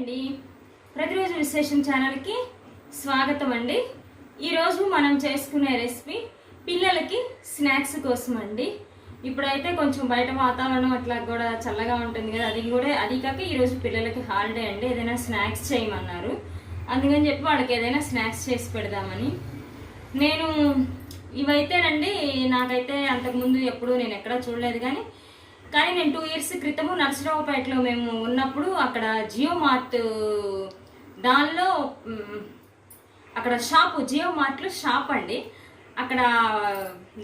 అండి, ప్రతిరోజు విశేషం ఛానల్కి స్వాగతం అండి. ఈరోజు మనం చేసుకునే రెసిపీ పిల్లలకి స్నాక్స్ కోసం అండి. ఇప్పుడైతే కొంచెం బయట వాతావరణం అట్లా కూడా చల్లగా ఉంటుంది కదా, అది కాక ఈరోజు పిల్లలకి హాలిడే అండి. ఏదైనా స్నాక్స్ చేయమన్నారు, అందుకని చెప్పి వాళ్ళకి ఏదైనా స్నాక్స్ చేసి పెడదామని. నేను ఇవైతేనండి, నాకైతే అంతకుముందు ఎప్పుడు నేను ఎక్కడా చూడలేదు, కానీ నేను 2 years క్రితము నర్సరావుపేటలో మేము ఉన్నప్పుడు అక్కడ జియో మార్ట్ దానిలో అక్కడ జియో మార్ట్లో షాప్ అండి. అక్కడ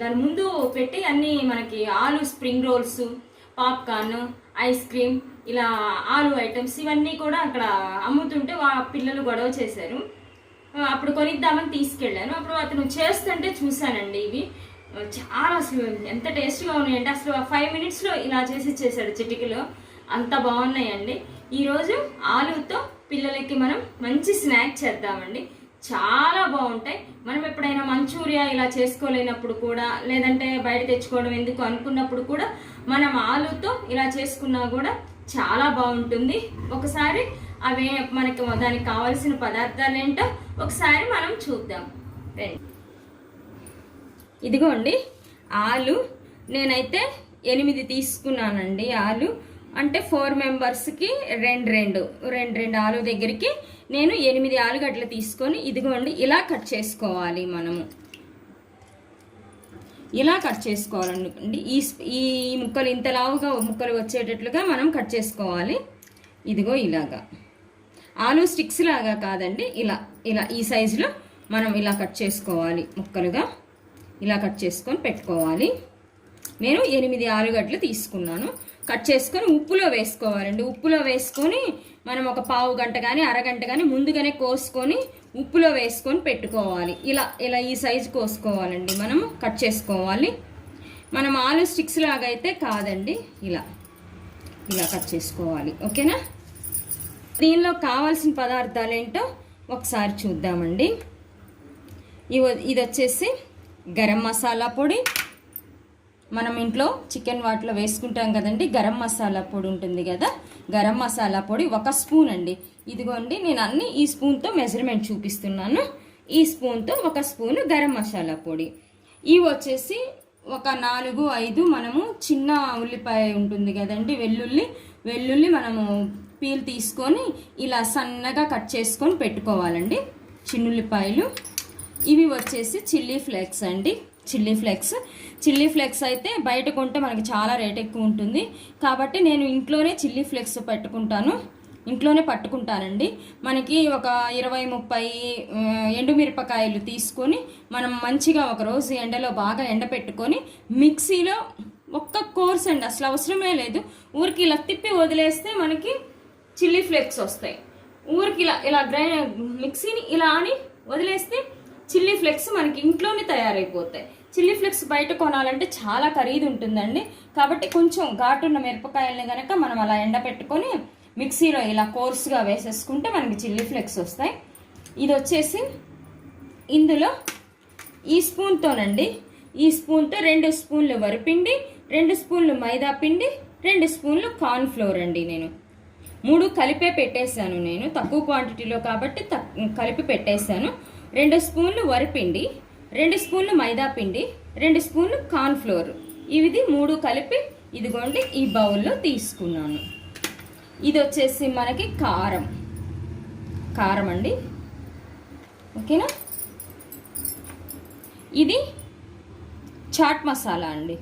దాని ముందు పెట్టి అన్నీ మనకి ఆలు spring rolls, popcorn, ice cream, ఇలా ఆలు ఐటమ్స్ ఇవన్నీ కూడా అక్కడ అమ్ముతుంటే పిల్లలు గొడవ చేశారు. అప్పుడు కొనిద్దామని తీసుకెళ్ళాను. అప్పుడు అతను చేస్తుంటే చూశానండి. ఇవి చాలా అసలు ఎంత టేస్ట్గా ఉన్నాయంటే అసలు 5 minutesలో ఇలా చేసి ఇచ్చేసాడు చిటికలో. అంత బాగున్నాయండి. ఈరోజు ఆలుతో పిల్లలకి మనం మంచి స్నాక్ చేద్దామండి. చాలా బాగుంటాయి. మనం ఎప్పుడైనా మంచూరియా ఇలా చేసుకోలేనప్పుడు కూడా, లేదంటే బయట తెచ్చుకోవడం ఎందుకు అనుకున్నప్పుడు కూడా మనం ఆలుతో ఇలా చేసుకున్నా కూడా చాలా బాగుంటుంది. ఒకసారి అవే మనకి దానికి కావాల్సిన పదార్థాలు ఏంటో ఒకసారి మనం చూద్దాం. రండి. ఇదిగోండి ఆలు, నేనైతే 8 తీసుకున్నానండి. ఆలు అంటే 4 మెంబర్స్కి రెండు ఆలు దగ్గరికి నేను 8 ఆలుగడ్డలు తీసుకొని, ఇదిగోండి ఇలా కట్ చేసుకోవాలి. మనము ఇలా కట్ చేసుకోవాలండి. ఈ ముక్కలు ఇంత లావుగా ముక్కలు వచ్చేటట్లుగా మనం కట్ చేసుకోవాలి. ఇదిగో ఇలాగా, ఆలు స్టిక్స్ లాగా కాదండి, ఇలా ఈ సైజులో మనం ఇలా కట్ చేసుకోవాలి. ముక్కలుగా ఇలా కట్ చేసుకొని పెట్టుకోవాలి. నేను 8 ఆలుగడ్డలు తీసుకున్నాను. కట్ చేసుకొని ఉప్పులో వేసుకోవాలండి. ఉప్పులో వేసుకొని మనం ఒక పావు గంట కానీ అరగంట కానీ ముందుగానే కోసుకొని ఉప్పులో వేసుకొని పెట్టుకోవాలి. ఇలా ఈ సైజు కోసుకోవాలండి. మనము కట్ చేసుకోవాలి. మనం ఆలు స్టిక్స్ లాగా అయితే కాదండి, ఇలా కట్ చేసుకోవాలి. ఓకేనా? దీనిలో కావాల్సిన పదార్థాలు ఏంటో ఒకసారి చూద్దామండి. ఇది వచ్చేసి గరం మసాలా పొడి. మనం ఇంట్లో చికెన్ వాటిలో వేసుకుంటాం కదండి, గరం మసాలా పొడి ఉంటుంది కదా, గరం మసాలా పొడి 1 స్పూన్ అండి. ఇదిగోండి, నేను అన్ని ఈ స్పూన్తో మెజర్మెంట్ చూపిస్తున్నాను. ఈ స్పూన్తో 1 స్పూన్ గరం మసాలా పొడి. ఇవి వచ్చేసి ఒక 4-5 మనము చిన్న ఉల్లిపాయ ఉంటుంది కదండి, వెల్లుల్లి మనము పీల్ తీసుకొని ఇలా సన్నగా కట్ చేసుకొని పెట్టుకోవాలండి, చిన్నుల్లిపాయలు. ఇవి వచ్చేసి చిల్లీ ఫ్లేక్స్ అండి. చిల్లీ ఫ్లేక్స్ అయితే బయట కొంటే మనకి చాలా రేట్ ఎక్కువ ఉంటుంది, కాబట్టి నేను ఇంట్లోనే చిల్లీ ఫ్లేక్స్ ఇంట్లోనే పట్టుకుంటానండి. మనకి ఒక 20-30 ఎండుమిరపకాయలు తీసుకొని మనం మంచిగా ఒకరోజు ఎండలో బాగా ఎండపెట్టుకొని మిక్సీలో ఒక్క కోర్స్ అండి, అసలు అవసరమే లేదు, ఊరికి ఇలా తిప్పి వదిలేస్తే మనకి చిల్లీ ఫ్లేక్స్ వస్తాయి. ఊరికి ఇలా మిక్సీని ఇలా అని వదిలేస్తే చిల్లీ ఫ్లేక్స్ మనకి ఇంట్లోనే తయారైపోతాయి. చిల్లీ ఫ్లేక్స్ బయట కొనాలంటే చాలా ఖరీదు ఉంటుందండి, కాబట్టి కొంచెం ఘాటున్న మిరపకాయలని కనుక మనం అలా ఎండపెట్టుకొని మిక్సీలో ఇలా కోర్సుగా వేసేసుకుంటే మనకి చిల్లీ ఫ్లేక్స్ వస్తాయి. ఇది వచ్చేసి ఇందులో ఈ స్పూన్తోనండి, ఈ స్పూన్తో 2 స్పూన్లు వరిపిండి, 2 స్పూన్లు మైదా పిండి, 2 స్పూన్లు కార్న్ ఫ్లోర్ అండి. నేను 3 కలిపే పెట్టేశాను. నేను తక్కువ క్వాంటిటీలో కాబట్టి కలిపి పెట్టేశాను. 2 స్పూన్లు వరిపిండి, 2 స్పూన్లు మైదా పిండి, 2 స్పూన్లు కార్న్ ఫ్లోర్, ఇది 3 కలిపి ఇదిగోండి ఈ బౌల్లో తీసుకున్నాను. ఇది వచ్చేసి మనకి కారం అండి. ఓకేనా? ఇది చాట్ మసాలా అండి,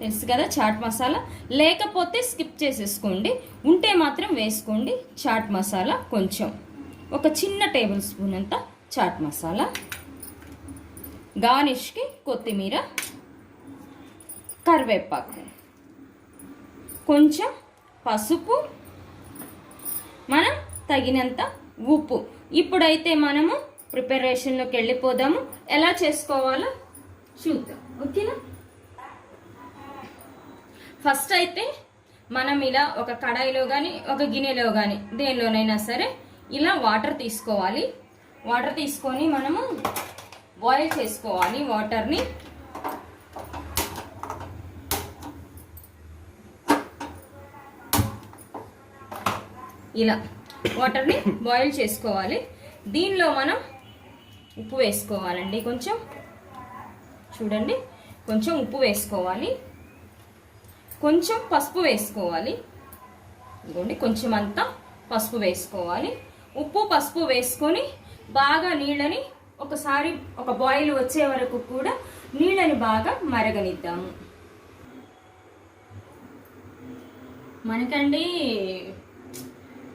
తెలుసు కదా చాట్ మసాలా. లేకపోతే స్కిప్ చేసేసుకోండి, ఉంటే మాత్రం వేసుకోండి. చాట్ మసాలా కొంచెం, ఒక చిన్న టేబుల్ స్పూన్ అంత చాట్ మసాలా. గార్నిష్కి కొత్తిమీర, కరివేపాకు, కొంచెం పసుపు, మనం తగినంత ఉప్పు. ఇప్పుడైతే మనము ప్రిపరేషన్లోకి వెళ్ళిపోదాము. ఎలా చేసుకోవాలో చూద్దాం. ఓకేనా? ఫస్ట్ అయితే మనం ఇలా ఒక కడాయిలో కానీ ఒక గిన్నెలో కానీ దేనిలోనైనా సరే ఇలా వాటర్ తీసుకోవాలి. వాటర్ తీసుకొని మనము బాయిల్ చేసుకోవాలి వాటర్ని. ఇలా వాటర్ని బాయిల్ చేసుకోవాలి. దీనిలో మనం ఉప్పు వేసుకోవాలండి. కొంచెం చూడండి, కొంచెం ఉప్పు వేసుకోవాలి, కొంచెం పసుపు వేసుకోవాలి. ఇదిగోండి కొంచెం అంతా పసుపు వేసుకోవాలి. ఉప్పు పసుపు వేసుకొని బాగా నీళ్ళని ఒకసారి ఒక బాయిల్ వచ్చే వరకు కూడా నీళ్ళని బాగా మరగనిద్దాము. మనకండి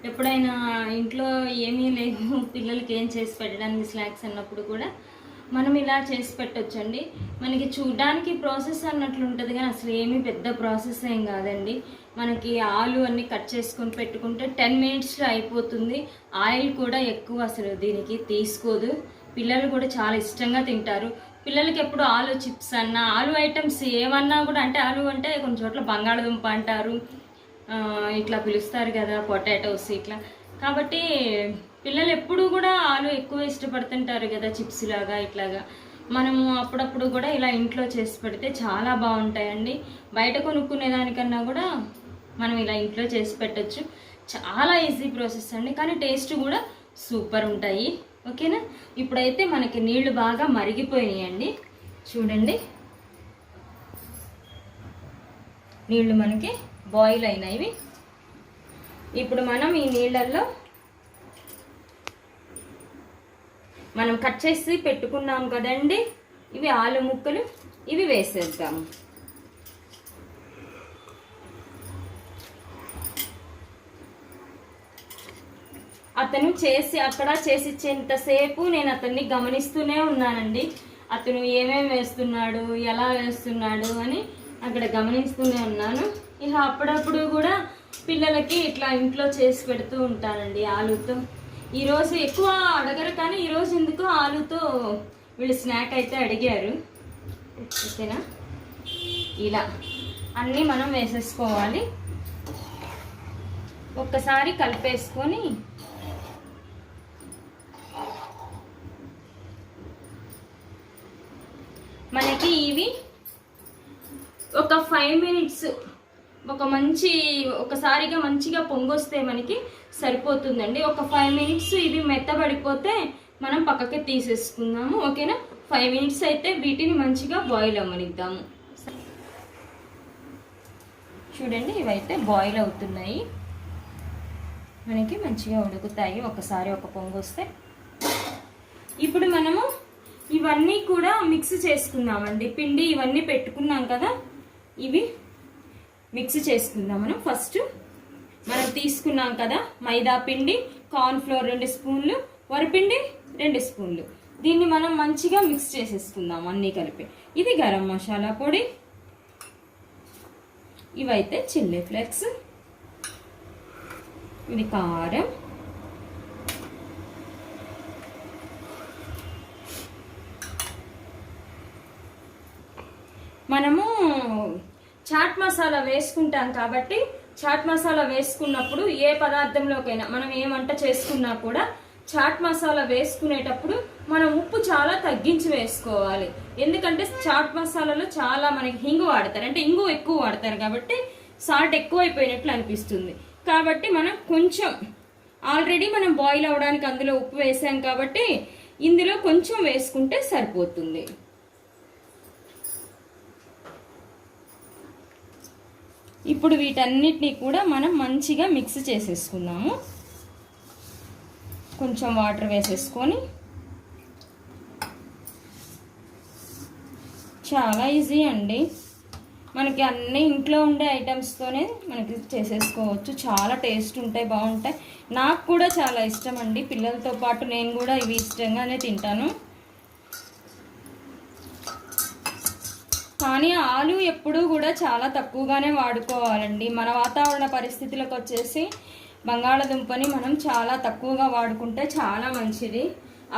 ఎప్పుడైనా ఇంట్లో ఏమీ లేదు, పిల్లలకి ఏం చేసి పెట్టడానికి స్నాక్స్ అన్నప్పుడు కూడా మనం ఇలా చేసి పెట్టొచ్చండి. మనకి చూడడానికి ప్రాసెస్ అన్నట్లు ఉంటుంది కానీ అసలు ఏమీ పెద్ద ప్రాసెస్ ఏం కాదండి. మనకి ఆలు అన్నీ కట్ చేసుకొని పెట్టుకుంటే 10 మినిట్స్లో అయిపోతుంది. ఆయిల్ కూడా ఎక్కువ అసలు దీనికి తీసుకోదు. పిల్లలు కూడా చాలా ఇష్టంగా తింటారు. పిల్లలకి ఎప్పుడు ఆలు చిప్స్ అన్నా, ఆలు ఐటమ్స్ ఏమన్నా కూడా, అంటే ఆలు అంటే కొన్ని చోట్ల బంగాళదుంప అంటారు, ఇట్లా పిలుస్తారు కదా, పొటాటోస్ ఇట్లా. కాబట్టి పిల్లలు ఎప్పుడు కూడా ఆలు ఎక్కువ ఇష్టపడుతుంటారు కదా, చిప్స్ లాగా ఇట్లాగా. మనము అప్పుడప్పుడు కూడా ఇలా ఇంట్లో చేసి పెడితే చాలా బాగుంటాయండి. బయట కొనుక్కునే దానికన్నా కూడా మనం ఇలా ఇంట్లో చేసి పెట్టచ్చు. చాలా ఈజీ ప్రాసెస్ అండి, కానీ టేస్ట్ కూడా సూపర్ ఉంటాయి. ఓకేనా? ఇప్పుడైతే మనకి నీళ్లు బాగా మరిగిపోయినాయండి. చూడండి, నీళ్లు మనకి బాయిల్ అయినవి. ఇప్పుడు మనం ఈ నీళ్ళల్లో మనం కట్ చేసి పెట్టుకున్నాం కదండి, ఇవి ఆలు ముక్కలు, ఇవి వేసేద్దాము. అతను అక్కడ చేసిచ్చేంతసేపు నేను అతన్ని గమనిస్తూనే ఉన్నానండి. అతను ఏమేమి వేస్తున్నాడు, ఎలా వేస్తున్నాడు అని అక్కడ గమనిస్తూనే ఉన్నాను. ఇక అప్పుడప్పుడు కూడా పిల్లలకి ఇట్లా ఇంట్లో చేసి పెడుతూ ఉంటానండి ఆలుతో. ఈరోజు ఎక్కువ అడగరు కానీ ఈరోజు ఎందుకో ఆలుతో వీళ్ళు స్నాక్ అయితే అడిగారు. ఓకేనా? ఇలా అన్నీ మనం వేసేసుకోవాలి. ఒక్కసారి కలిపేసుకొని మనకి ఇవి ఒక 5 మినిట్స్ ఒకసారిగా మంచిగా పొంగొస్తే మనకి సరిపోతుందండి. ఒక 5 మినిట్స్ ఇవి మెత్తబడిపోతే మనం పక్కకి తీసేసుకుందాము. ఓకేనా? 5 మినిట్స్ అయితే వీటిని మంచిగా బాయిల్ అవ్వనిద్దాము. చూడండి, ఇవైతే బాయిల్ అవుతున్నాయి, మనకి మంచిగా ఉడుకుతాయి ఒకసారి ఒక పొంగొస్తే. ఇప్పుడు మనము ఇవన్నీ కూడా మిక్స్ చేసుకుందామండి. పిండి ఇవన్నీ పెట్టుకున్నాం కదా, ఇవి మిక్స్ చేసుకుందాం. ఫస్ట్ మనం తీసుకున్నాం కదా మైదా పిండి, కార్న్ ఫ్లోర్ 2 స్పూన్లు, వరిపిండి 2 స్పూన్లు. దీన్ని మనం మంచిగా మిక్స్ చేసేసుకుందాం అన్నీ కలిపి. ఇది గరం మసాలా పొడి, ఇవైతే చిల్లీ ఫ్లేక్స్, ఇది కారం, మనము చాట్ మసాలా వేసుకుంటాం కాబట్టి చాట్ మసాలా వేసుకున్నప్పుడు ఏ పదార్థంలోకైనా మనం ఏ వంట చేసుకున్నా కూడా చాట్ మసాలా వేసుకునేటప్పుడు మనం ఉప్పు చాలా తగ్గించి వేసుకోవాలి. ఎందుకంటే చాట్ మసాలాలో చాలా మనకి హింగు వాడతారు, అంటే ఇంగు ఎక్కువ వాడతారు కాబట్టి సాల్ట్ ఎక్కువ అయిపోయినట్లు అనిపిస్తుంది. కాబట్టి మనం కొంచెం ఆల్రెడీ మనం బాయిల్ అవ్వడానికి అందులో ఉప్పు వేసాం కాబట్టి ఇందులో కొంచెం వేసుకుంటే సరిపోతుంది. ఇప్పుడు వీటన్నిటిని కూడా మనం మంచిగా మిక్స్ చేసేసుకుందాము. కొంచెం వాటర్ వేసేసుకొని, చాలా ఈజీ అండి, మనకి అన్ని ఇంట్లో ఉండే ఐటమ్స్తోనే మనకి చేసేసుకోవచ్చు. చాలా టేస్ట్ ఉంటాయి, బాగుంటాయి. నాకు కూడా చాలా ఇష్టం అండి, పిల్లలతో పాటు నేను కూడా ఇవి ఇష్టంగానే తింటాను. కానీ ఆలు ఎప్పుడూ కూడా చాలా తక్కువగానే వాడుకోవాలండి. మన వాతావరణ పరిస్థితులకు వచ్చేసి బంగాళదుంపని మనం చాలా తక్కువగా వాడుకుంటే చాలా మంచిది.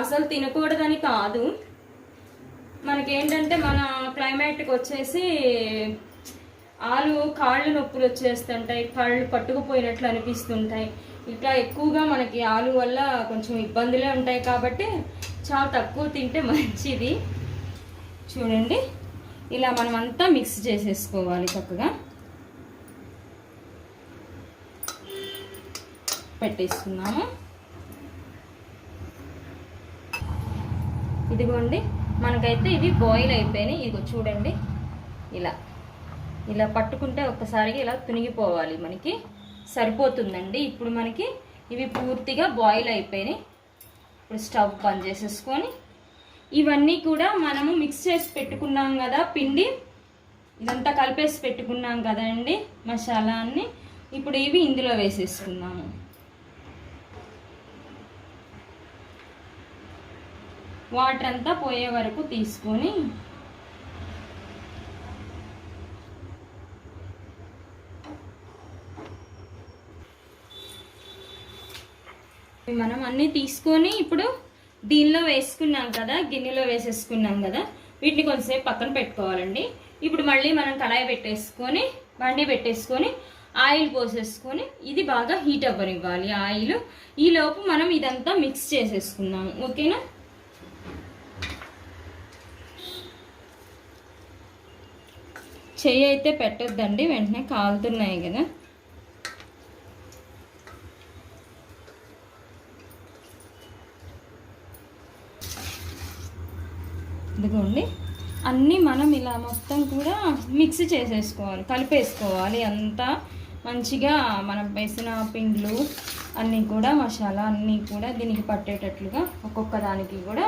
అసలు తినకూడదని కాదు, మనకేంటంటే మన క్లైమేట్కి వచ్చేసి ఆలు కాళ్ళు నొప్పులు వచ్చేస్తుంటాయి, కాళ్ళు పట్టుకుపోయినట్లు అనిపిస్తుంటాయి. ఇట్లా ఎక్కువగా మనకి ఆలు వల్ల కొంచెం ఇబ్బందులే ఉంటాయి కాబట్టి చాలా తక్కువ తింటే మంచిది. చూడండి, ఇలా మనం అంతా మిక్స్ చేసేసుకోవాలి చక్కగా. పెట్టేసుకున్నాము. ఇదిగోండి మనకైతే ఇవి బాయిల్ అయిపోయినాయి. ఇదిగో చూడండి, ఇలా ఇలా పట్టుకుంటే ఒక్కసారిగా ఇలా తునిగిపోవాలి, మనకి సరిపోతుందండి. ఇప్పుడు మనకి ఇవి పూర్తిగా బాయిల్ అయిపోయినాయి. ఇప్పుడు స్టవ్ బంద్ చేసేసుకొని ఇవన్నీ కూడా మనము మిక్స్ చేసి పెట్టుకున్నాం కదా, పిండి ఇదంతా కలిపేసి పెట్టుకున్నాం కదండి మసాలా అన్ని. ఇప్పుడు ఇవి ఇందులో వేసేసుకున్నాము. వాటర్ అంతా పోయే వరకు తీసుకొని మనం అన్నీ తీసుకొని ఇప్పుడు దీనిలో వేసుకున్నాం కదా, గిన్నెలో వేసేసుకున్నాం కదా, వీటిని కొంచెంసేపు పక్కన పెట్టుకోవాలండి. ఇప్పుడు మళ్ళీ మనం కడాయి పెట్టేసుకొని బండి పెట్టేసుకొని ఆయిల్ పోసేసుకొని ఇది బాగా హీట్ అవ్వనివ్వాలి ఆయిల్. ఈలోపు మనం ఇదంతా మిక్స్ చేసేసుకున్నాము. ఓకేనా? చెయ్యి అయితే పెట్టొద్దండి, వెంటనే కాలుతున్నాయి కదా. ఇదిగోండి, అన్నీ మనం ఇలా మొత్తం కూడా మిక్స్ చేసేసుకోవాలి, కలిపేసుకోవాలి. అంతా మంచిగా మనం వేసిన పిండ్లు అన్నీ కూడా మసాలా అన్నీ కూడా దీనికి పట్టేటట్లుగా ఒక్కొక్క దానికి కూడా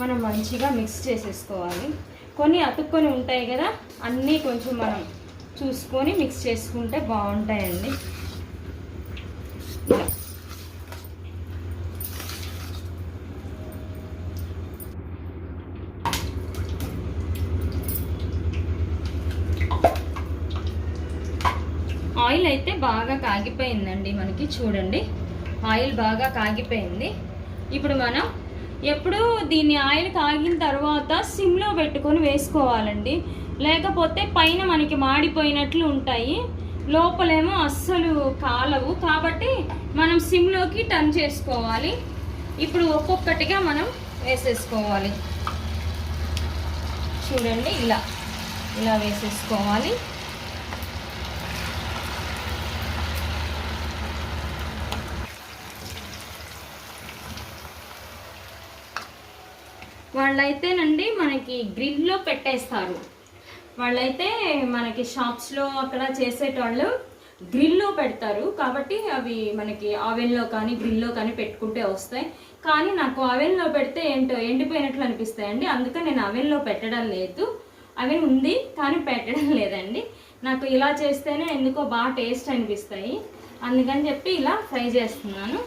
మనం మంచిగా మిక్స్ చేసేసుకోవాలి. కొన్ని అతుక్కొని ఉంటాయి కదా, అన్నీ కొంచెం మనం చూసుకొని మిక్స్ చేసుకుంటే బాగుంటాయండి. ఆయిల్ అయితే బాగా కాగిపోయిందండి మనకి, చూడండి ఆయిల్ బాగా కాగిపోయింది. ఇప్పుడు మనం ఎప్పుడు దీన్ని ఆయిల్ కాగిన తర్వాత సిమ్లో పెట్టుకొని వేసుకోవాలండి, లేకపోతే పైన మనకి మాడిపోయినట్లు ఉంటాయి, లోపలేమో అస్సలు కాలవు. కాబట్టి మనం సిమ్లోకి టర్న్ చేసుకోవాలి. ఇప్పుడు ఒక్కొక్కటిగా మనం వేసేసుకోవాలి. చూడండి, ఇలా ఇలా వేసేసుకోవాలి. వాళ్ళైతేనండి మనకి గ్రిల్లో పెట్టేస్తారు. వాళ్ళైతే మనకి షాప్స్లో అక్కడ చేసేటోళ్ళు గ్రిల్లో పెడతారు. కాబట్టి అవి మనకి ఆవెన్లో కానీ గ్రిల్లో కానీ పెట్టుకుంటే వస్తాయి. కానీ నాకు అవెన్లో పెడితే ఏంటో ఎండిపోయినట్లు అనిపిస్తాయండి. అందుకని నేను అవెన్లో పెట్టడం లేదు. అవెన్ ఉంది కానీ పెట్టడం లేదండి. నాకు ఇలా చేస్తేనే ఎందుకో బాగా టేస్ట్ అనిపిస్తాయి. అందుకని చెప్పి ఇలా ఫ్రై చేస్తున్నాను.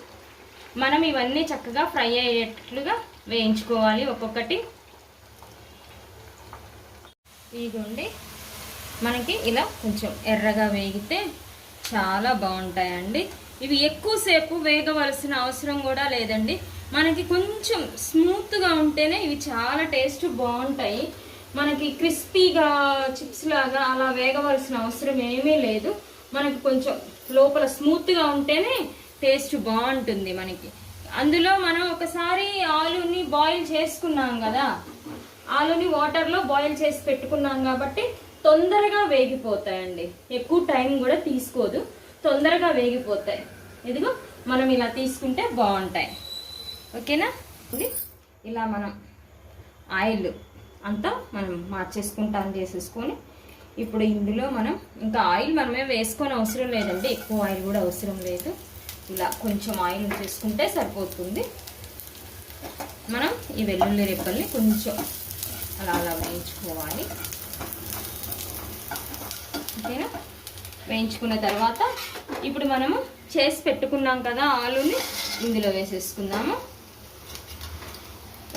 మనం ఇవన్నీ చక్కగా ఫ్రై అయ్యేటట్లుగా వేయించుకోవాలి ఒక్కొక్కటి. ఇదిగోండి, మనకి ఇలా కొంచెం ఎర్రగా వేగితే చాలా బాగుంటాయండి. ఇవి ఎక్కువసేపు వేగవలసిన అవసరం కూడా లేదండి. మనకి కొంచెం స్మూత్గా ఉంటేనే ఇవి చాలా టేస్ట్ బాగుంటాయి. మనకి క్రిస్పీగా చిప్స్ లాగా అలా వేగవలసిన అవసరం ఏమీ లేదు. మనకి కొంచెం లోపల స్మూత్గా ఉంటేనే టేస్ట్ బాగుంటుంది మనకి. అందులో మనం ఒకసారి ఆలుని బాయిల్ చేసుకున్నాం కదా, ఆలుని వాటర్లో బాయిల్ చేసి పెట్టుకున్నాం కాబట్టి తొందరగా వేగిపోతాయండి. ఎక్కువ టైం కూడా తీసుకోదు, తొందరగా వేగిపోతాయి. ఇదిగో మనం ఇలా తీసుకుంటే బాగుంటాయి. ఓకేనా? ఇలా మనం ఆయిల్ అంతా మనం మార్చేసుకుంటాం చేసేసుకొని ఇప్పుడు ఇందులో మనం ఇంకా ఆయిల్ మనమే వేసుకొని అవసరం లేదండి, ఎక్కువ ఆయిల్ కూడా అవసరం లేదు. ఇలా కొంచెం ఆయిల్ చేసుకుంటే సరిపోతుంది. మనం ఈ వెల్లుల్లి రెబ్బల్ని కొంచెం అలా అలా వేయించుకోవాలి. ఓకేనా? వేయించుకున్న తర్వాత ఇప్పుడు మనము చేసి పెట్టుకున్నాం కదా ఆలుని ఇందులో వేసేసుకుందాము.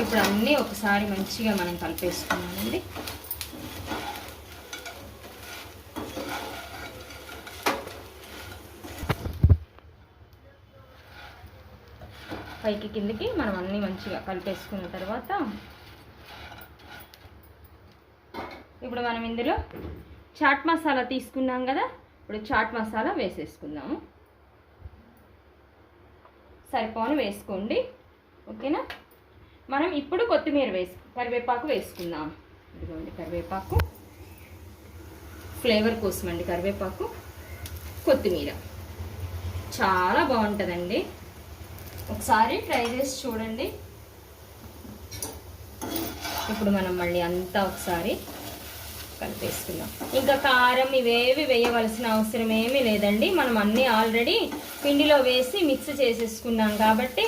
ఇప్పుడు అన్నీ ఒకసారి మంచిగా మనం కలిపేసుకున్నామండి. పైకి కిందకి మనం అన్నీ మంచిగా కలిపేసుకున్న తర్వాత ఇప్పుడు మనం ఇందులో చాట్ మసాలా తీసుకున్నాం కదా, ఇప్పుడు చాట్ మసాలా వేసేసుకుందాము. సరిపోను వేసుకోండి. ఓకేనా? మనం ఇప్పుడు కొత్తిమీర కరివేపాకు వేసుకుందాం. ఇదిగోండి కరివేపాకు, ఫ్లేవర్ కోసం అండి కరివేపాకు, కొత్తిమీర. చాలా బాగుంటుందండి. ఒకసారి ట్రై చేసి చూడండి. ఇప్పుడు మనం మళ్ళీ అంతా ఒకసారి కలిపేసుకుందాం. ఇంకా కారం ఇవేవి వేయవలసిన అవసరం ఏమీ లేదండి. మనం అన్నీ ఆల్రెడీ పిండిలో వేసి మిక్స్ చేసేసుకున్నాం కాబట్టి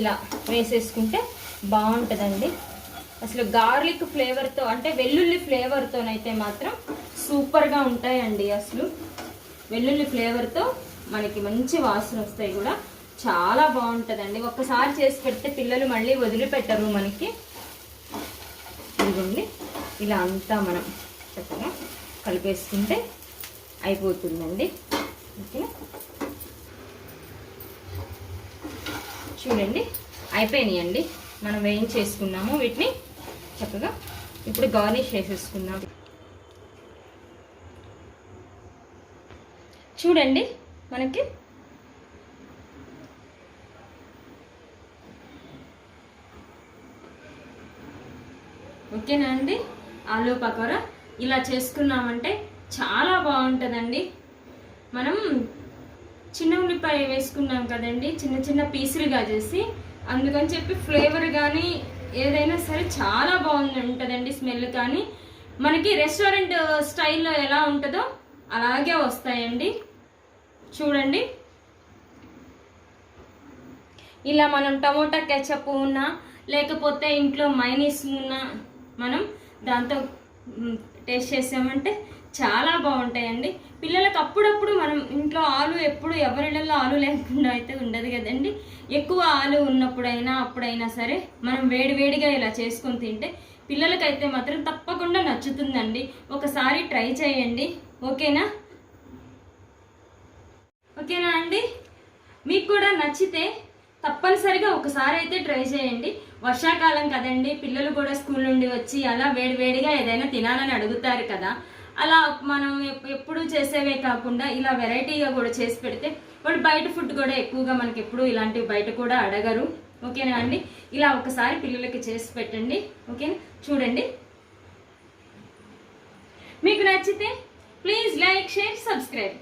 ఇలా వేసేసుకుంటే బాగుంటుందండి. అసలు గార్లిక్ ఫ్లేవర్తో అంటే వెల్లుల్లి ఫ్లేవర్తోనైతే మాత్రం సూపర్గా ఉంటాయండి. అసలు వెల్లుల్లి ఫ్లేవర్తో మనకి మంచి వాసన వస్తాయి కూడా, చాలా బాగుంటుందండి. ఒక్కసారి చేసి పెడితే పిల్లలు మళ్ళీ వదిలిపెట్టరు మనకి. ఇదిగోండి ఇలా అంతా మనం చక్కగా కలిపేసుకుంటే అయిపోతుందండి. ఓకే, చూడండి అయిపోయినాయండి. మనం వేయించేసుకున్నాము వీటిని చక్కగా. ఇప్పుడు గార్నిష్ చేసేసుకుందాం. చూడండి మనకి ఓకేనా అండి. ఆలూ పకోడా ఇలా చేసుకున్నామంటే చాలా బాగుంటుందండి. మనం చిన్న ఉల్లిపాయ వేసుకున్నాం కదండి, చిన్న చిన్న పీసులుగా చేసి, అందుకని చెప్పి ఫ్లేవర్ కానీ ఏదైనా సరే చాలా ఉంటుందండి. స్మెల్ కానీ మనకి రెస్టారెంట్ స్టైల్లో ఎలా ఉంటుందో అలాగే వస్తాయండి. చూడండి ఇలా మనం టమోటా కెచప్ ఉన్నా లేకపోతే ఇంట్లో మైనీస్ ఉన్నా మనం దాంతో టేస్ట్ చేసామంటే చాలా బాగుంటాయండి. పిల్లలకు అప్పుడప్పుడు మనం ఇంట్లో ఆలు ఎప్పుడు ఎవరిళ్ళల్లో ఆలు లేకుండా అయితే ఉండదు కదండి. ఎక్కువ ఆలు ఉన్నప్పుడైనా అప్పుడైనా సరే మనం వేడివేడిగా ఇలా చేసుకొని తింటే పిల్లలకైతే మాత్రం తప్పకుండా నచ్చుతుందండి. ఒకసారి ట్రై చేయండి. ఓకేనా అండి. మీకు కూడా నచ్చితే తప్పనిసరిగా ఒకసారి అయితే ట్రై చేయండి. వర్షాకాలం కదండి, పిల్లలు కూడా స్కూల్ నుండి వచ్చి అలా వేడివేడిగా ఏదైనా తినాలని అడుగుతారు కదా. అలా మనం ఎప్పుడు చేసేవే కాకుండా ఇలా వెరైటీగా కూడా చేసి పెడితే వాళ్ళు బయట ఫుడ్ కూడా ఎక్కువగా మనకి ఎప్పుడు ఇలాంటివి బయట కూడా అడగరు. ఓకేనా అండి. ఇలా ఒకసారి పిల్లలకి చేసి పెట్టండి. ఓకేనా. చూడండి మీకు నచ్చితే ప్లీజ్ లైక్, షేర్, సబ్స్క్రైబ్.